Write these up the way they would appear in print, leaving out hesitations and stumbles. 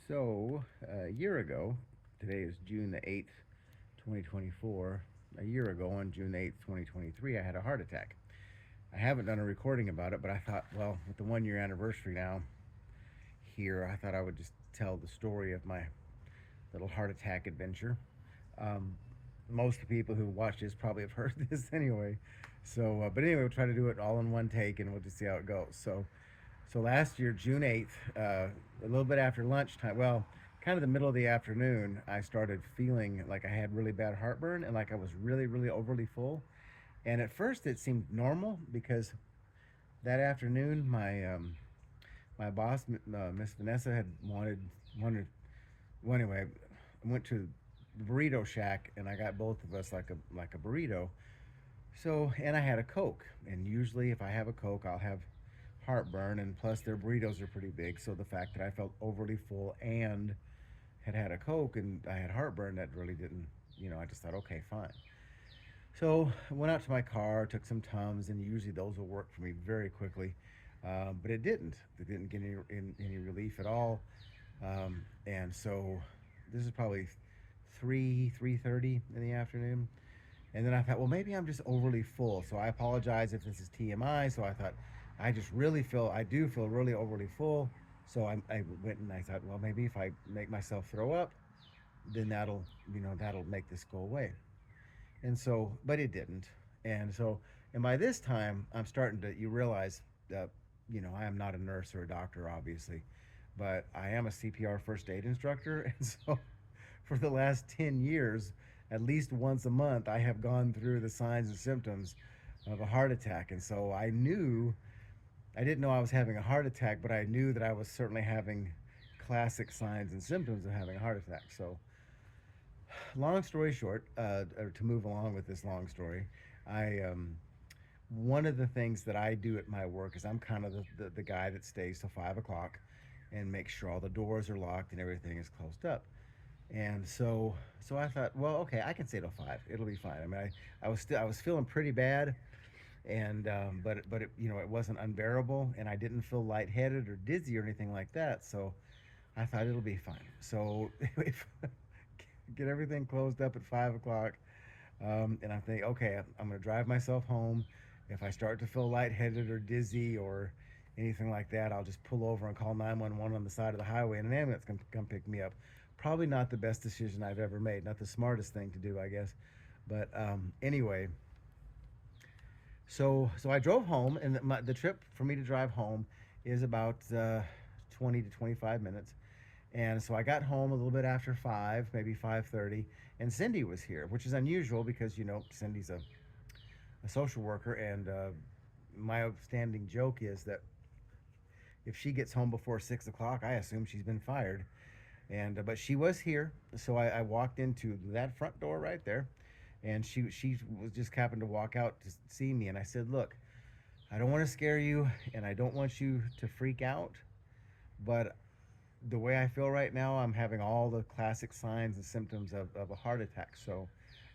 So, a year ago, today is June the 8th, 2024. A year ago, on June 8th, 2023, I had a heart attack. I haven't done a recording about it, but I thought, well, with the 1 year anniversary now here, I thought I would just tell the story of my little heart attack adventure. Um, Most of the people who watch this probably have heard this anyway. But anyway, we'll try to do it all in one take and we'll just see how it goes. So last year, June 8th, a little bit after lunchtime, well, kind of the middle of the afternoon, I started feeling like I had really bad heartburn and like I was really, really overly full. And at first, it seemed normal because that afternoon, my boss, Miss Vanessa, had wanted. Well, anyway, I went to the burrito shack and I got both of us like a burrito. So, and I had a Coke. And usually, if I have a Coke, I'll have heartburn. And plus, their burritos are pretty big. So, the fact that I felt overly full and had a Coke and I had heartburn, that really didn't, I just thought, okay, fine. So, I went out to my car, took some Tums, and usually those will work for me very quickly. But it didn't. It didn't get any relief at all. And so, this is probably 3:30 in the afternoon. And then I thought, well, maybe I'm just overly full. So I apologize if this is TMI. So I thought, I do feel really overly full. So I went and I thought, well, maybe if I make myself throw up, then that'll make this go away. And so, but it didn't. And by this time, you realize that, I am not a nurse or a doctor, obviously, but I am a CPR first aid instructor. And so for the last 10 years, at least once a month, I have gone through the signs and symptoms of a heart attack. And so I didn't know I was having a heart attack, but I knew that I was certainly having classic signs and symptoms of having a heart attack. So, long story short, or to move along with this long story, I one of the things that I do at my work is I'm kind of the guy that stays till 5 o'clock and makes sure all the doors are locked and everything is closed up. And so I thought, well, okay, I can stay till 5. It'll be fine. I mean, I was feeling pretty bad, and but it wasn't unbearable, and I didn't feel lightheaded or dizzy or anything like that. So I thought it'll be fine. So if, get everything closed up at 5 o'clock, and I think, okay, I'm going to drive myself home. If I start to feel lightheaded or dizzy or anything like that, I'll just pull over and call 911 on the side of the highway, and an ambulance can come pick me up. Probably not the best decision I've ever made. Not the smartest thing to do, I guess. But anyway, so I drove home, and the trip for me to drive home is about 20 to 25 minutes. And so I got home a little bit after 5, maybe 5:30, and Cindy was here, which is unusual because Cindy's a social worker, and my outstanding joke is that if she gets home before 6 o'clock, I assume she's been fired. And but she was here, so I walked into that front door right there, and she was just happened to walk out to see me, and I said, "Look, I don't want to scare you, and I don't want you to freak out, but the way I feel right now, I'm having all the classic signs and symptoms of a heart attack. So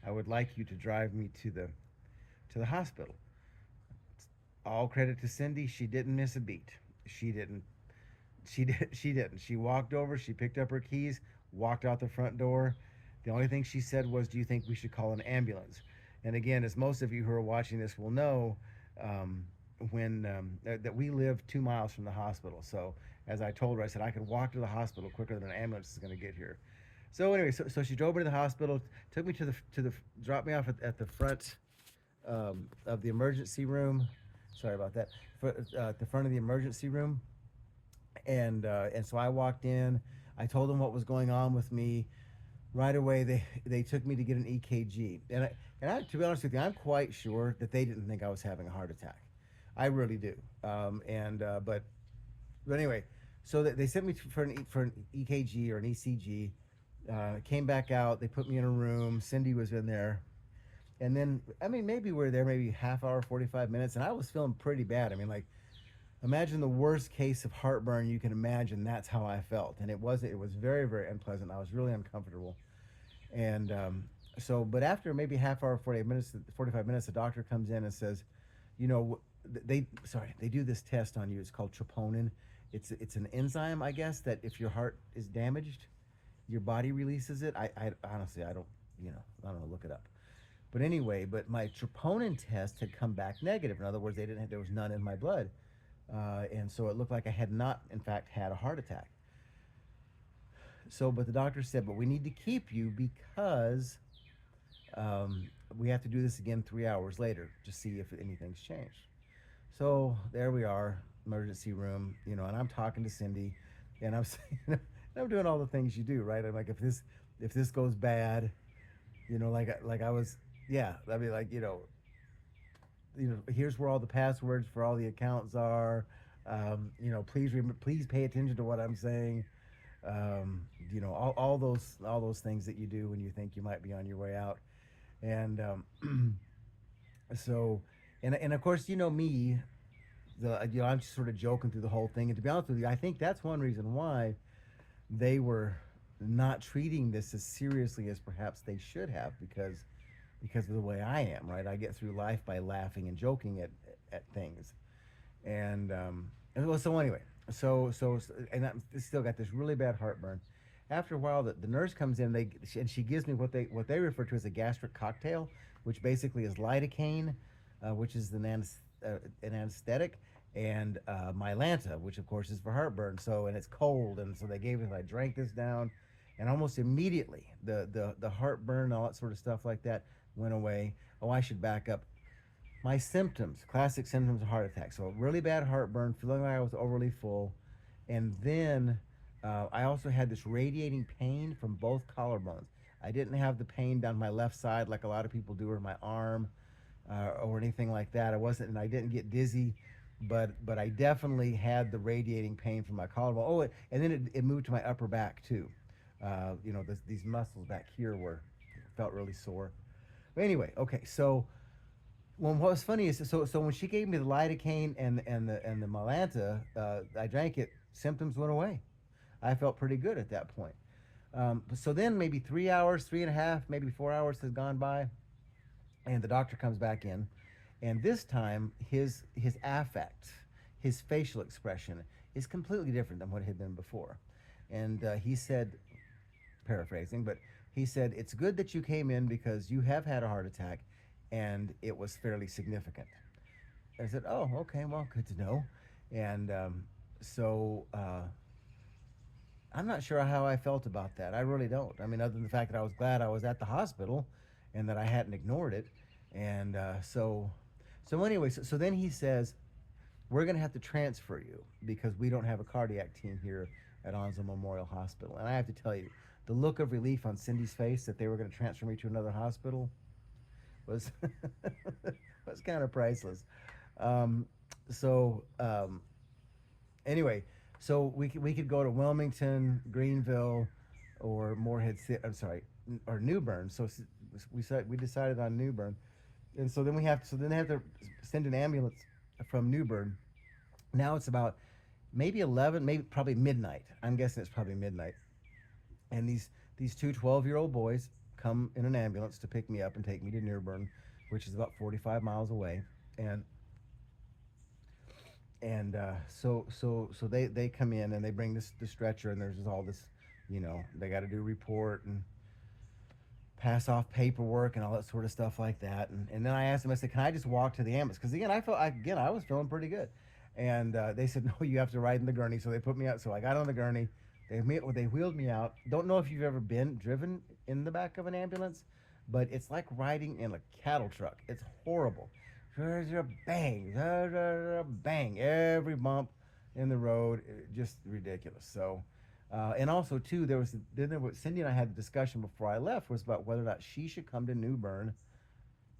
I would like you to drive me to the hospital." All credit to Cindy, she didn't miss a beat. She didn't. She didn't. She walked over, she picked up her keys, walked out the front door. The only thing she said was, "Do you think we should call an ambulance?" And again, as most of you who are watching this will know, um, that we live 2 miles from the hospital. So as I told her, I said I could walk to the hospital quicker than an ambulance is going to get here. So anyway, so she drove me to the hospital, took me to the dropped me off at the front of the emergency room. Sorry about that. At the front of the emergency room, and so I walked in. I told them what was going on with me. Right away, they took me to get an EKG, to be honest with you, I'm quite sure that they didn't think I was having a heart attack. I really do. But anyway, so they sent me for an EKG or an ECG. Came back out. They put me in a room. Cindy was in there, and then I mean maybe we are there maybe half hour, 45 minutes, and I was feeling pretty bad. I mean, like, imagine the worst case of heartburn you can imagine. That's how I felt, and it was very, very unpleasant. I was really uncomfortable, and but after maybe half hour, 45 minutes, the doctor comes in and says, you know, they do this test on you. It's called troponin, it's an enzyme, I guess, that if your heart is damaged, your body releases it. I honestly, I don't, I don't know, look it up. But anyway, but my troponin test had come back negative. In other words, there was none in my blood, and so it looked like I had not, in fact, had a heart attack. So, but the doctor said, but we need to keep you because we have to do this again 3 hours later to see if anything's changed. So there we are, emergency room, and I'm talking to Cindy, and I'm saying, I'm doing all the things you do, right? I'm like, if this goes bad, like I was, yeah, I mean, like, here's where all the passwords for all the accounts are. Please pay attention to what I'm saying. All those things that you do when you think you might be on your way out, and so, and of course, me, I'm just sort of joking through the whole thing. And to be honest with you, I think that's one reason why they were not treating this as seriously as perhaps they should have, because of the way I am, right? I get through life by laughing and joking at things, and well, so anyway, and I still got this really bad heartburn. After a while, the nurse comes in. And she gives me what they refer to as a gastric cocktail, which basically is lidocaine, which is an anesthetic, and Mylanta, which of course is for heartburn. So, and it's cold, and so they gave it. I drank this down, and almost immediately the heartburn, all that sort of stuff like that, went away. Oh, I should back up. My symptoms, classic symptoms of heart attack. So really bad heartburn, feeling like I was overly full, and then I also had this radiating pain from both collarbones. I didn't have the pain down my left side like a lot of people do, or my arm, or anything like that. And I didn't get dizzy, but I definitely had the radiating pain from my collarbone. Oh, and then it moved to my upper back too. These muscles back here felt really sore. But anyway, okay, so. Well, what was funny is so when she gave me the lidocaine and the Mylanta, I drank it. Symptoms went away. I felt pretty good at that point. So then maybe 3 hours, 3.5, maybe 4 hours has gone by, and the doctor comes back in, and this time his affect, his facial expression is completely different than what it had been before, and he said, paraphrasing, but he said, it's good that you came in because you have had a heart attack, and it was fairly significant. I said, oh, okay, well, good to know. And so I'm not sure how I felt about that. I really don't. I mean, other than the fact that I was glad I was at the hospital and that I hadn't ignored it. And so anyway, so then he says, we're going to have to transfer you because we don't have a cardiac team here at Onslow Memorial Hospital. And I have to tell you, the look of relief on Cindy's face that they were going to transfer me to another hospital was was kind of priceless. Um, so anyway, so we could go to Wilmington, Greenville, or Moorhead City. I'm sorry, or New Bern. So we decided on New Bern, and so then they have to send an ambulance from New Bern. Now it's about maybe 11, maybe probably midnight. I'm guessing it's probably midnight, and these two 12-year-old boys come in an ambulance to pick me up and take me to New Bern, which is about 45 miles away, and so they come in and they bring the stretcher, and there's just all this, they got to do report and pass off paperwork and all that sort of stuff like that, and then I asked them, I said, can I just walk to the ambulance? Because again, I was feeling pretty good, and they said, no, you have to ride in the gurney. So they put me out. So I got on the gurney. They wheeled me out. Don't know if you've ever been driven in the back of an ambulance, but it's like riding in a cattle truck. It's horrible. Bang, bang, every bump in the road, just ridiculous. So, and also too, Cindy and I had a discussion before I left was about whether or not she should come to New Bern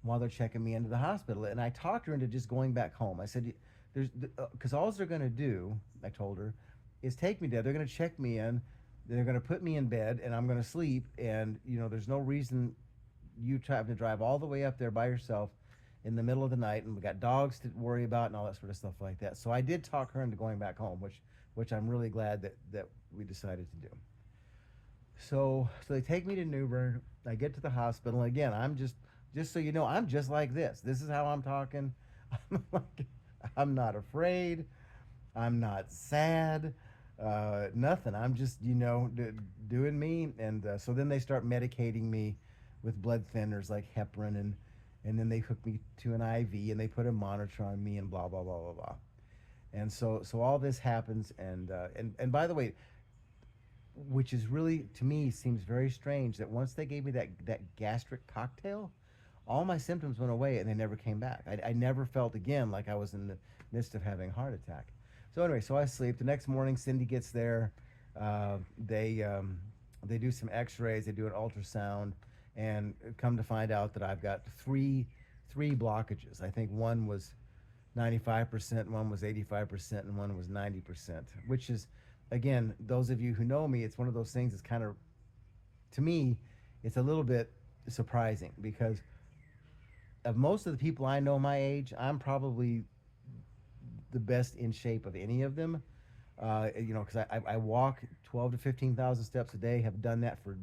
while they're checking me into the hospital. And I talked her into just going back home. I said, because all they're going to do, I told her, is take me there. They're going to check me in. They're going to put me in bed, and I'm going to sleep. And there's no reason you having to drive all the way up there by yourself in the middle of the night, and we got dogs to worry about and all that sort of stuff like that. So I did talk her into going back home, which I'm really glad that we decided to do. So they take me to New Bern. I get to the hospital. Again, I'm just so you know, I'm just like this. This is how I'm talking. I'm not afraid. I'm not sad. Nothing. I'm just, doing me. And so then they start medicating me with blood thinners like heparin, and then they hook me to an IV and they put a monitor on me and blah blah blah blah blah. And so all this happens, and by the way, which is really to me seems very strange that once they gave me that gastric cocktail, all my symptoms went away and they never came back. I never felt again like I was in the midst of having a heart attack. So anyway, so I sleep. The next morning, Cindy gets there. Uh, they um, they do some X-rays. They do an ultrasound, and come to find out that I've got three blockages. I think one was 95%, one was 85%, and one was 90%. Which is, again, those of you who know me, it's one of those things that's kind of, to me, it's a little bit surprising because of most of the people I know my age, I'm probably the best in shape of any of them. Because I walk 12 to 15,000 steps a day, have done that for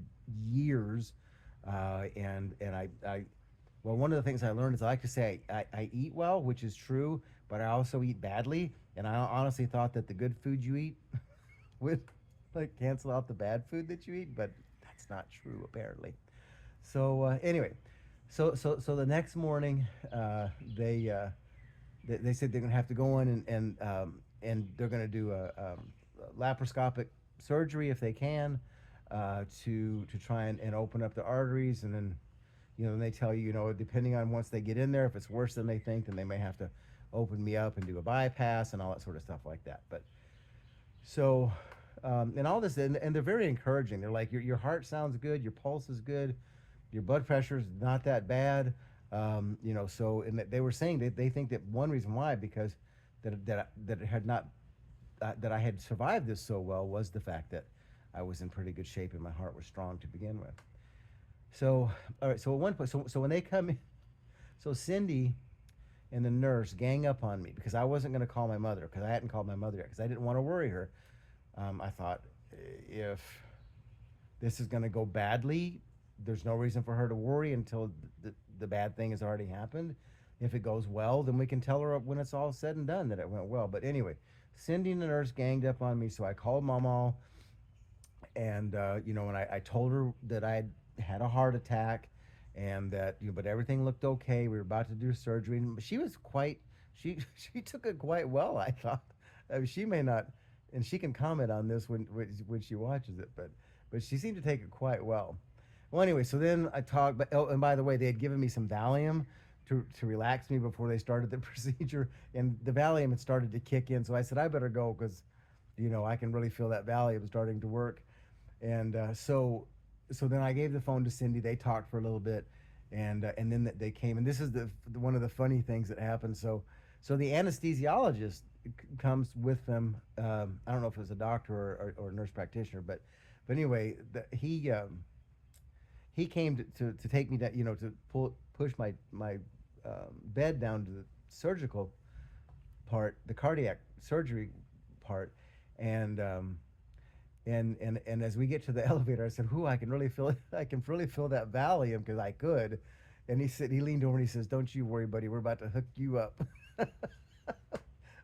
years. And well, one of the things I learned is I like to say I eat well, which is true, but I also eat badly. And I honestly thought that the good food you eat would like cancel out the bad food that you eat, but that's not true apparently. So anyway, so the next morning, they said they're gonna have to go in and they're gonna do a laparoscopic surgery if they can, to try and open up the arteries, and then they tell you, depending on once they get in there, if it's worse than they think, then they may have to open me up and do a bypass and all that sort of stuff like that. But so, and all this, and they're very encouraging. They're like, your heart sounds good, your pulse is good, your blood pressure is not that bad. So, and they were saying that they think that one reason why, because that it had not, that I had survived this so well, was the fact that I was in pretty good shape and my heart was strong to begin with. So, all right. So at one point, so when they come in, so Cindy and the nurse gang up on me because I wasn't going to call my mother because I hadn't called my mother yet because I didn't want to worry her. I thought, if this is going to go badly, there's no reason for her to worry until the bad thing has already happened. If it goes well, then we can tell her when it's all said and done that it went well. But anyway, Cindy and the nurse ganged up on me, so I called Mama, and and I told her that I had a heart attack, and that but everything looked okay. We were about to do surgery, and she was quite she she took it quite well. I thought. She may not, and she can comment on this when she watches it, but she seemed to take it quite well. Well, anyway, so then I talked, but oh, and by the way, they had given me some Valium to relax me before they started the procedure, and the Valium had started to kick in, so I said I better go because, I can really feel that Valium starting to work, and so then I gave the phone to Cindy. They talked for a little bit, and then they came, and this is one of the funny things that happened. So the anesthesiologist comes with them. I don't know if it was a doctor or a nurse practitioner, but anyway, he came to take me down, to push my bed down to the surgical part, the cardiac surgery part, and and as we get to the elevator, I said, "Whoo, I can really feel it. I can really feel that Valium because I could." And he leaned over and he says, "Don't you worry, buddy. We're about to hook you up,"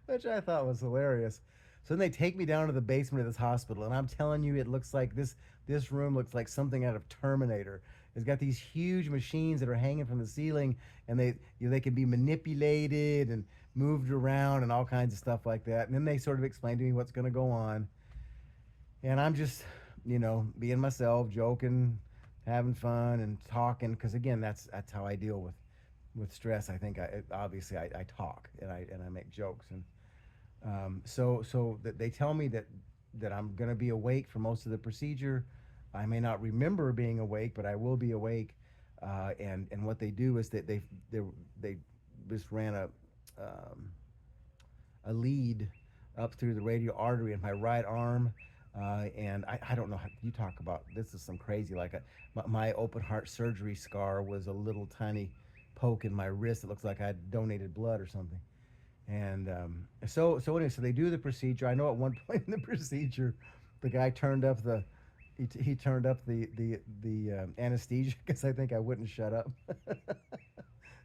which I thought was hilarious. So then they take me down to the basement of this hospital, and I'm telling you, it looks like this room looks like something out of Terminator. It's got these huge machines that are hanging from the ceiling, and they can be manipulated and moved around and all kinds of stuff like that. And then they sort of explain to me what's going to go on, and I'm just, being myself, joking, having fun, and talking. Because again, that's how I deal with stress. I think I talk and I make jokes, and so that they tell me that I'm gonna be awake for most of the procedure. I may not remember being awake, but I will be awake. And what they do is that they just ran a lead up through the radial artery in my right arm. And I don't know how you talk about this is some crazy like my open heart surgery scar was a little tiny poke in my wrist. It looks like I had donated blood or something. And so anyway, so they do the procedure. I know at one point in the procedure, the guy turned up he turned up the anesthesia because I think I wouldn't shut up.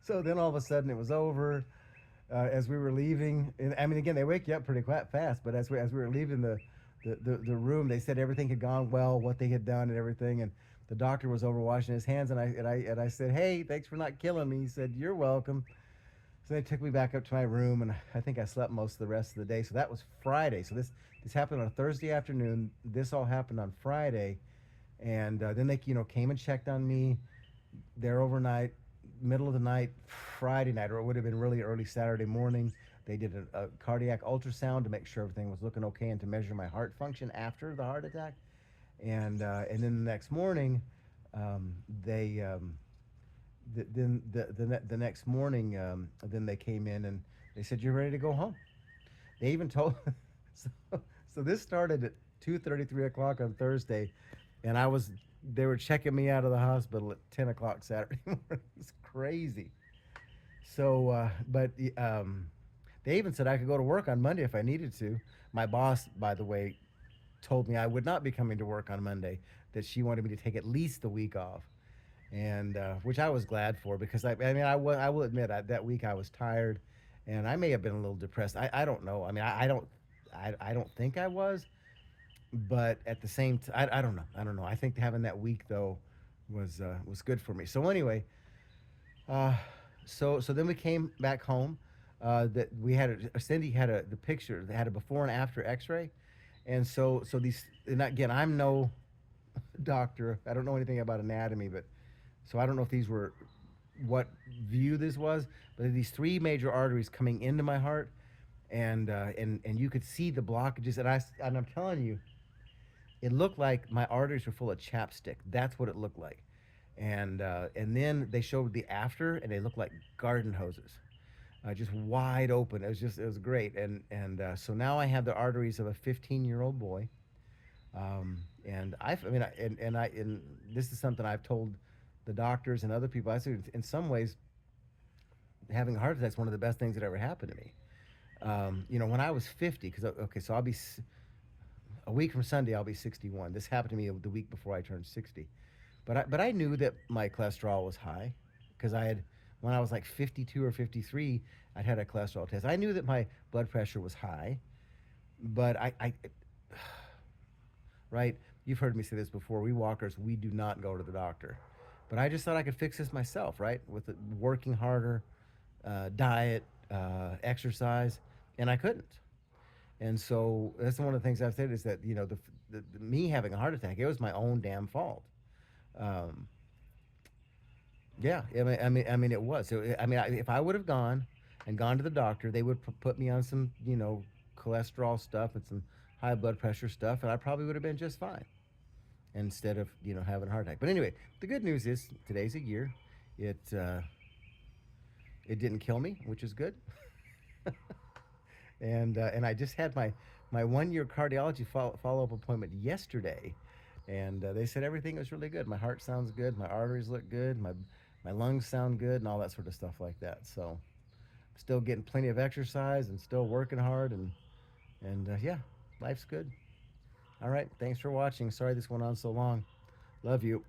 So then all of a sudden it was over. as we were leaving. And I mean, again, they wake you up pretty quite fast. But as we were leaving the room, they said everything had gone well, what they had done, and everything. And the doctor was over washing his hands, and I said, "Hey, thanks for not killing me." He said, "You're welcome." So they took me back up to my room, and I think I slept most of the rest of the day. So that was Friday. So this happened on a Thursday afternoon. This all happened on Friday, and then they came and checked on me there overnight, middle of the night, Friday night, or it would have been really early Saturday morning. They did a cardiac ultrasound to make sure everything was looking okay and to measure my heart function after the heart attack. And then the next morning, they the next morning, then they came in and they said, "You're ready to go home." They even told. so, so this started at 2:30, 3 o'clock on Thursday, and they were checking me out of the hospital at 10 o'clock Saturday morning. It's crazy. So, they even said I could go to work on Monday if I needed to. My boss, by the way, told me I would not be coming to work on Monday. That she wanted me to take at least the week off, and which I was glad for because I mean I will admit that week I was tired, and I may have been a little depressed. I don't know. I mean I don't think I was, but at the same time I don't know. I think having that week though was good for me. So anyway, uh, so then we came back home. That we had Cindy had the picture. They had a before and after X-ray, and so these. And again, I'm no doctor. I don't know anything about anatomy, but so I don't know if these were what view this was. But these three major arteries coming into my heart, and you could see the blockages. And I'm telling you, it looked like my arteries were full of chapstick. That's what it looked like. And then they showed the after, and they looked like garden hoses, just wide open. It was great. And so now I have the arteries of a 15-year-old boy. And I mean, and this is something I've told the doctors and other people. I said, in some ways, having a heart attack is one of the best things that ever happened to me. When I was 50, because okay, so I'll be a week from Sunday, I'll be 61. This happened to me the week before I turned 60. But I knew that my cholesterol was high because I had when I was like 52 or 53, I'd had a cholesterol test. I knew that my blood pressure was high, but I right? You've heard me say this before. We walkers, we do not go to the doctor. But I just thought I could fix this myself, right? With working harder, diet, exercise, and I couldn't. And so that's one of the things I've said is that me having a heart attack, it was my own damn fault. Um, yeah, I mean, it was. So I mean, if I would have gone to the doctor, they would put me on some cholesterol stuff and some high blood pressure stuff, and I probably would have been just fine instead of having a heart attack. But anyway, the good news is today's a year. It it didn't kill me, which is good. And I just had my 1 year cardiology follow up appointment yesterday, and they said everything was really good. My heart sounds good, my arteries look good, my lungs sound good, and all that sort of stuff like that. So still getting plenty of exercise and still working hard, and yeah, life's good. All right, thanks for watching. Sorry this went on so long. Love you.